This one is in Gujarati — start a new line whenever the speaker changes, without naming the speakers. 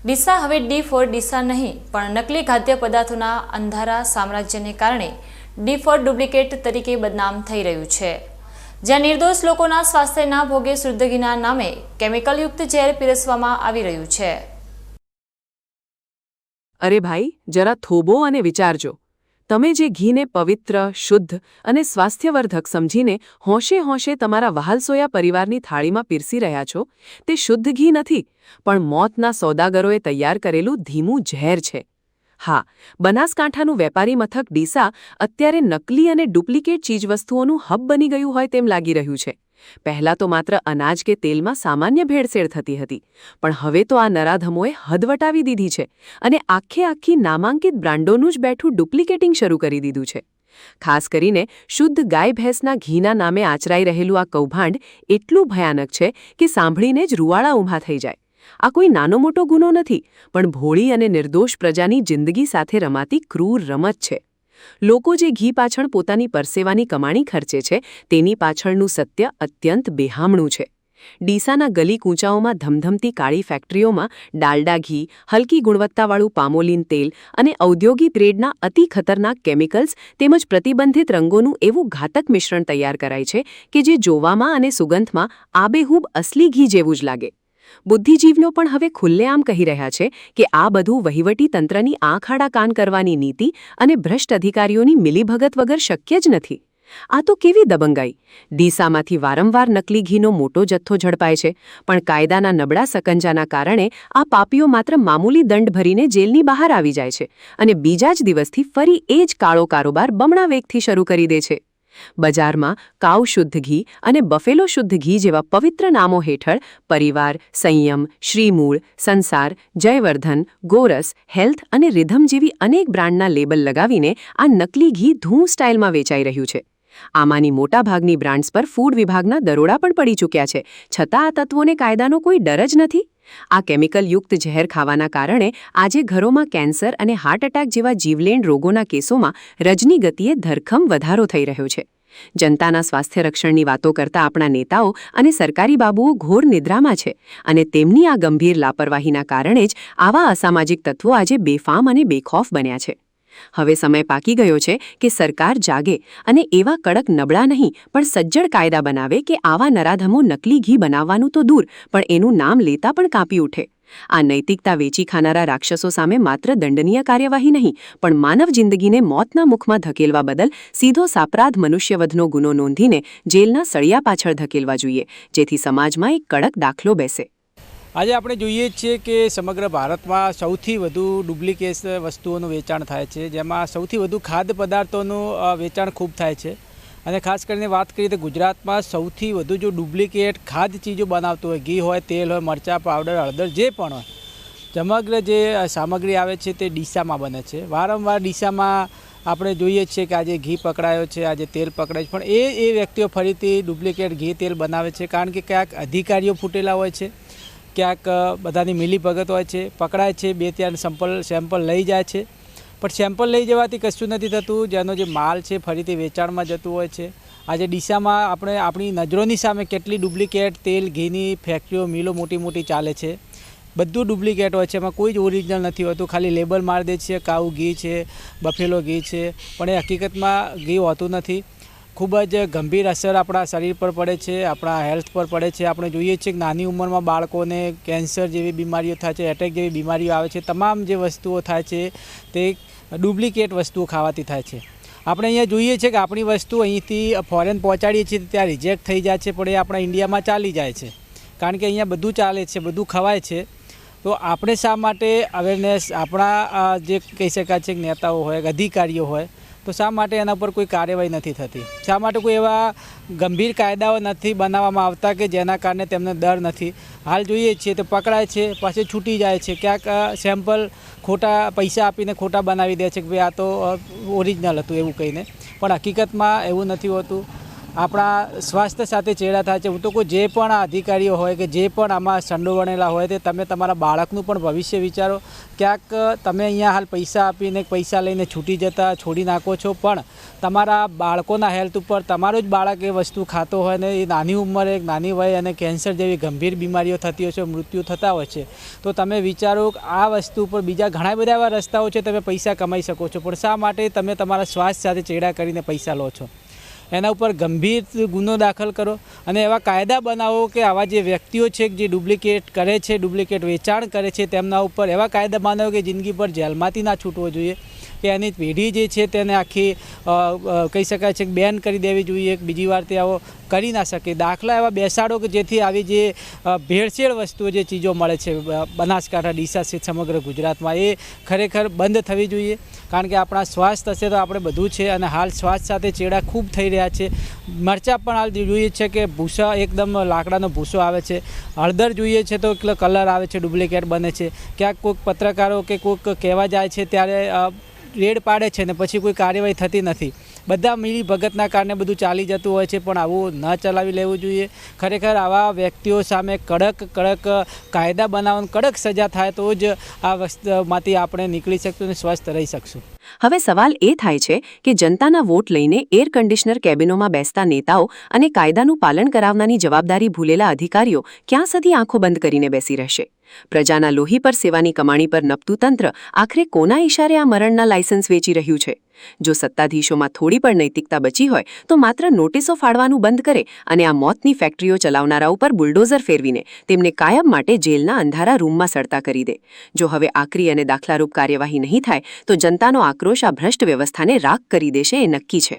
ડીસા હવે D4 ડીસા નહીં પણ નકલી ખાદ્ય પદાર્થોના અંધારા સામ્રાજ્યને કારણે D4 ડુપ્લિકેટ તરીકે બદનામ થઈ રહ્યું છે, જ્યાં નિર્દોષ લોકોના સ્વાસ્થ્યના ભોગે શુદ્ધ ઘીના નામે કેમિકલયુક્ત ઝેર પીરસવામાં આવી રહ્યું છે।
અરે ભાઈ, જરા થોભો અને વિચારજો। તમે જે ઘીને પવિત્ર, શુદ્ધ અને સ્વાસ્થ્યવર્ધક સમજીને હોંશે હોંશે તમારા વહાલસોયા પરિવારની થાળીમાં પીરસી રહ્યા છો, તે શુદ્ધ ઘી નથી, પણ મોતના સોદાગરોએ તૈયાર કરેલું ધીમું ઝેર છે। હા, બનાસકાંઠાનું વેપારી મથક ડીસા અત્યારે નકલી અને ડુપ્લિકેટ ચીજવસ્તુઓનું હબ બની ગયું હોય તેમ લાગી રહ્યું છે। પહેલાં તો માત્ર અનાજ કે તેલમાં સામાન્ય ભેળસેળ થતી હતી, પણ હવે તો આ નરાધમોએ હદ વટાવી દીધી છે અને આખી નામાંકિત બ્રાન્ડોનું જ બેઠું ડુપ્લિકેટિંગ શરૂ કરી દીધું છે। ખાસ કરીને શુદ્ધ ગાય ભેંસના ઘીના નામે આચરાઈ રહેલું આ કૌભાંડ એટલું ભયાનક છે કે સાંભળીને જ રૂવાડા ઊભા થઈ જાય। આ કોઈ નાનો મોટો ગુનો નથી, પણ ભોળી અને નિર્દોષ પ્રજાની જિંદગી સાથે રમાતી ક્રૂર રમત છે। લોકો જે ઘી પાછળ પોતાની પરસેવાની કમાણી ખર્ચે છે, તેની પાછળનું સત્ય અત્યંત બેહામણું છે। ડીસાના ગલી કૂંચાઓમાં ધમધમતી કાળી ફેક્ટરીઓમાં ડાલડા ઘી, હલકી ગુણવત્તાવાળું પામોલીન તેલ અને ઔદ્યોગિક ગ્રેડના અતિ ખતરનાક કેમિકલ્સ તેમજ પ્રતિબંધિત રંગોનું એવું ઘાતક મિશ્રણ તૈયાર કરાય છે કે જે જોવામાં અને સુગંધમાં આબેહૂબ અસલી ઘી જેવું જ લાગે। બુદ્ધિજીવીઓ પણ હવે ખુલ્લેઆમ કહી રહ્યા છે કે આ બધું વહીવટી તંત્રની આંખ આડા કાન કરવાની નીતિ અને ભ્રષ્ટ અધિકારીઓની મિલીભગત વગર શક્ય જ નથી। આ તો કેવી દબંગાઈ! ડીસામાંથી વારંવાર નકલી ઘીનો મોટો જથ્થો ઝડપાય છે, પણ કાયદાના નબળા સકંજાના કારણે આ પાપીઓ માત્ર મામૂલી દંડ ભરીને જેલની બહાર આવી જાય છે અને બીજા જ દિવસથી ફરી એ જ કાળો કારોબાર બમણા વેગથી શરૂ કરી દે છે। બજારમાં કાઉ શુદ્ધ ઘી અને બફેલો શુદ્ધ ઘી જેવા પવિત્ર નામો હેઠળ પરિવાર, સંયમ, શ્રીમૂળ, સંસાર, જયવર્ધન, ગોરસ, હેલ્થ અને રિધમ જેવી અનેક બ્રાન્ડના લેબલ લગાવીને આ નકલી ઘી ધૂમ સ્ટાઇલમાં વેચાઈ રહ્યું છે। આમાંની મોટાભાગની બ્રાન્ડ્સ પર ફૂડ વિભાગના દરોડા પણ પડી ચૂક્યા છે, છતાં આ તત્વોને કાયદાનો કોઈ ડર જ નથી। આ કેમિકલયુક્ત ઝેર ખાવાના કારણે આજે ઘરોમાં કેન્સર અને હાર્ટ એટેક જેવા જીવલેણ રોગોના કેસોમાં રજની ગતિએ ધરખમ વધારો થઈ રહ્યો છે। જનતાના સ્વાસ્થ્ય રક્ષણની વાતો કરતા આપણા નેતાઓ અને સરકારી બાબુઓ ઘોર નિદ્રામાં છે અને તેમની આ ગંભીર લાપરવાહીના કારણે જ આવા અસામાજિક તત્વો આજે બેફામ અને બેખૌફ બન્યા છે। હવે સમય પાકી ગયો છે કે સરકાર જાગે અને એવા કડક નબળા નહીં પણ સજ્જડ કાયદા બનાવે કે આવા નરાધમો નકલી ઘી બનાવવાનું તો દૂર પણ એનું નામ લેતા પણ કાપી ઉઠે। આ નૈતિકતા વેચી ખાનારા રાક્ષસો સામે માત્ર દંડનીય કાર્યવાહી નહીં પણ માનવ જિંદગીને મોતના મુખમાં ધકેલવા બદલ સીધો સાપરાધ મનુષ્યવધનો ગુનો નોંધીને જેલના સળિયા પાછળ ધકેલવા જોઈએ, જેથી સમાજમાં એક કડક દાખલો બેસે।
આજે આપણે જોઈએ છીએ કે સમગ્ર ભારતમાં સૌથી વધુ ડુપ્લિકેટ વસ્તુઓનું વેચાણ થાય છે, જેમાં સૌથી વધુ ખાદ્ય પદાર્થોનું વેચાણ ખૂબ થાય છે અને ખાસ કરીને વાત કરીએ તો ગુજરાતમાં સૌથી વધુ જો ડુપ્લિકેટ ખાદ્ય ચીજો બનાવતું હોય, ઘી હોય, તેલ હોય, મરચાં પાવડર, હળદર જે પણ હોય, સમગ્ર જે સામગ્રી આવે છે તે ડીસામાં બને છે। વારંવાર ડીસામાં આપણે જોઈએ છીએ કે આજે ઘી પકડાયો છે, આજે તેલ પકડાય છે, પણ એ વ્યક્તિઓ ફરીથી ડુપ્લિકેટ ઘી તેલ બનાવે છે, કારણ કે ક્યાંક અધિકારીઓ ફૂટેલા હોય છે, ક્યાંક બધાની મિલીભગત હોય છે, પકડાય છે, 2-3 સેમ્પલ લઈ જાય છે, પણ સેમ્પલ લઈ જવાથી કશું નથી થતું, જેનો જે માલ છે ફરીથી વેચાણમાં જતું હોય છે। આજે ડીસામાં આપણે આપણી નજરોની સામે કેટલી ડુપ્લિકેટ તેલ ઘીની ફેક્ટરીઓ, મિલો મોટી મોટી ચાલે છે, બધું ડુપ્લિકેટ હોય છે, એમાં કોઈ જ ઓરિજિનલ નથી હોતું, ખાલી લેબલ મારી દે છે કાઉ ઘી છે, બફેલો ઘી છે, પણ એ હકીકતમાં ઘી હોતું નથી। ખૂબ જ ગંભીર અસર આપણા શરીર પર પડે છે, આપણા હેલ્થ પર પડે છે। આપણે જોઈએ છીએ કે નાની ઉંમરમાં બાળકોને કેન્સર જેવી બીમારીઓ થાય છે, એટેક જેવી બીમારીઓ આવે છે, તમામ જે વસ્તુઓ થાય છે તે ડુપ્લિકેટ વસ્તુઓ ખાવાથી થાય છે। આપણે અહીંયા જોઈએ છીએ કે આપણી વસ્તુ અહીંથી ફોરેન પહોંચાડીએ છીએ ત્યાં રિજેક્ટ થઈ જાય છે, પણ એ આપણા ઇન્ડિયામાં ચાલી જાય છે, કારણ કે અહીંયા બધું ચાલે છે, બધું ખવાય છે। તો આપણે શા માટે અવેરનેસ આપણા જે કહી શકાય છે કે નેતાઓ હોય, અધિકારીઓ હોય, તો શા માટે એના પર કોઈ કાર્યવાહી નથી થતી? શા માટે કોઈ એવા ગંભીર કાયદાઓ નથી બનાવવામાં આવતા કે જેના કારણે તેમને ડર નથી? હાલ જોઈએ છીએ તો પકડાય છે, પાછી છૂટી જાય છે, ક્યાંક સેમ્પલ ખોટા પૈસા આપીને ખોટા બનાવી દે છે કે ભાઈ આ તો ઓરિજિનલ હતું એવું કહીને, પણ હકીકતમાં એવું નથી હોતું। આપણા સ્વાસ્થ્ય સાથે ચેડા થાય છે. હું તો કોઈ જે પણ આ અધિકારીઓ હોય કે જે પણ આમાં સંડોવાયેલા હોય તે તમે તમારા બાળકનું પણ ભવિષ્ય વિચારો. ક્યાંક તમે અહીંયા હાલ પૈસા આપીને પૈસા લઈને છૂટી જતા છોડી નાખો છો, પણ તમારા બાળકોના હેલ્થ ઉપર તમારું જ બાળક એ વસ્તુ ખાતો હોય ને એ નાની ઉંમરે એક નાની વયે અને કેન્સર જેવી ગંભીર બીમારીઓ થતી હોય છે, મૃત્યુ થતા હોય છે, તો તમે વિચારો કે આ વસ્તુ ઉપર બીજા ઘણા બધા એવા રસ્તાઓ છે તમે પૈસા કમાઈ શકો છો, પણ શા માટે તમે તમારા સ્વાસ્થ્ય સાથે ચેડા કરીને પૈસા લો છો? એના ઉપર ગંભીર ગુનો દાખલ કરો અને એવા કાયદા બનાવો કે આવા જે વ્યક્તિઓ છે જે ડુપ્લિકેટ કરે છે, ડુપ્લિકેટ વેચાણ કરે છે, તેમના ઉપર એવા કાયદા બનાવો કે જિંદગીભર જેલમાંથી ના છૂટવો જોઈએ, કે એની પેઢી જે છે તેને આખી કહી શકાય છે કે બેન કરી દેવી જોઈએ, બીજી વાર તે આવો કરી ના શકે. દાખલા એવા બેસાડો કે જેથી આવી જે ભેળસેળ વસ્તુઓ જે ચીજો મળે છે બનાસકાંઠા, ડીસા સહિત સમગ્ર ગુજરાતમાં, એ ખરેખર બંધ થવી જોઈએ. કારણ કે આપણા સ્વાસ્થ્ય હશે તો આપણે બધું છે, અને હાલ સ્વાસ્થ્ય સાથે ચેડા ખૂબ થઈ રહ્યા છે. મરચાં પણ હાલ જોઈએ છે કે ભૂસા એકદમ લાકડાનો ભૂસો આવે છે, હળદર જોઈએ છે તો કલર આવે છે, ડુપ્લિકેટ બને છે. ક્યાંક કોઈક પત્રકારો કે કોઈક કહેવા જાય છે ત્યારે રેડ પાડે છે ને પછી કોઈ કાર્યવાહી થતી નથી. બધા મિલી ભગતના કારણે બધું ચાલી જતું હોય છે, પણ આવું ન ચલાવી લેવું જોઈએ. ખરેખર આવા વ્યક્તિઓ સામે કડક કાયદા બનાવવાની કડક સજા થાય તો જ આ વસ્તુમાંથી આપણે નીકળી શકશું અને સ્વસ્થ રહી શકશું.
હવે સવાલ એ થાય છે કે જનતાના વોટ લઈને એર કન્ડિશનર કેબિનોમાં બેસતા નેતાઓ અને કાયદાનું પાલન કરાવવાની જવાબદારી ભૂલેલા અધિકારીઓ ક્યાં સુધી આંખો બંધ કરીને બેસી રહેશે? પ્રજાના લોહી પર સેવાની કમાણી પર નપતું તંત્ર આખરે કોના ઇશારે આ મરણના લાયસન્સ વેચી રહ્યું છે? જો સત્તાધીશોમાં થોડી પણ નૈતિકતા બચી હોય તો માત્ર નોટિસો ફાડવાનું બંધ કરે અને આ મોતની ફેક્ટરીઓ ચલાવનારા ઉપર બુલડોઝર ફેરવીને તેમને કાયમ માટે જેલના અંધારા રૂમમાં સડતા કરી દે. જો હવે આકરી અને દાખલારૂપ કાર્યવાહી નહીં થાય તો જનતાનો આક્રોશ આ ભ્રષ્ટ વ્યવસ્થાને રાખ કરી દેશે એ નક્કી છે.